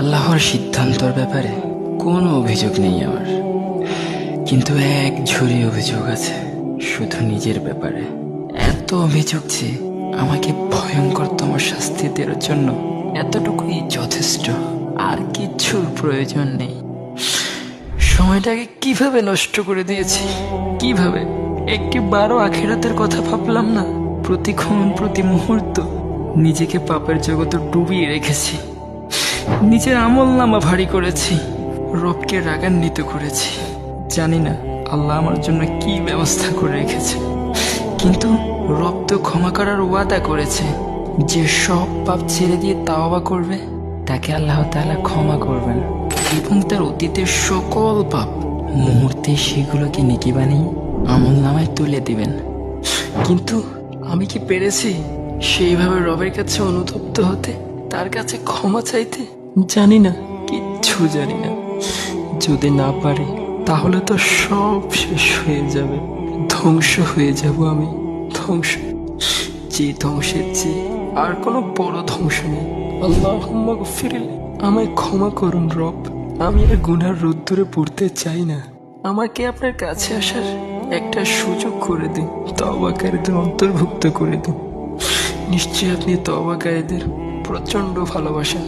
আল্লাহর সিদ্ধান্তর ব্যাপারে কোনো অভিযোগ নেই আমার, কিন্তু এক ঝুড়ি অভিযোগ আছে শুধু নিজের ব্যাপারে। এত অভিযোগ যে আমাকে ভয়ঙ্করতম শাস্তি দেওয়ার জন্য এতটুকুই যথেষ্ট, আর কিচ্ছুর প্রয়োজন নেই। সময়টাকে কিভাবে নষ্ট করে দিয়েছি, কিভাবে একটি বারো আখিরাতের কথা ভাবলাম না। প্রতিক্ষণ প্রতি মুহূর্ত নিজেকে পাপের জগতে ডুবিয়ে রেখেছি, নিজের আমল নামা ভারী করেছি, রবকে রাগান্বিত করেছি। জানি না আল্লাহ আমার জন্য কি ব্যবস্থা করে রেখেছে, কিন্তু রব তো ক্ষমা করার ওয়াদা করেছে। যে সব পাপ ছেড়ে দিয়ে তাওবা করবে তাকে আল্লাহ তাআলা ক্ষমা করবেন এবং তার অতীতের সকল পাপ মুহূর্তে সেগুলোকে নেকি বানিয়ে আমল নামায় তুলে দিবেন। কিন্তু আমি কি পেরেছি সেইভাবে রবের কাছে অনুতপ্ত হতে, তার কাছে ক্ষমা চাইতে? জানি না, কিচ্ছু জানি না। যদি না পারি তাহলে তো সব শেষ হয়ে যাবে, ধ্বংস হয়ে যাব আমি, ধ্বংস। যে ধ্বংসের চেয়ে আর কোনো বড় ধ্বংস নেই। আল্লাহুম্মা গফিরলি, আমায় ক্ষমা করুন রব। আমি আর গুনার রোদ্দুরে পড়তে চাই না। আমাকে আপনার কাছে আসার একটা সুযোগ করে দিন, তওবাকারীদের অন্তর্ভুক্ত করে দিন। নিশ্চয়ই আপনি তওবাকারীদের প্রচণ্ড ভালোবাসেন।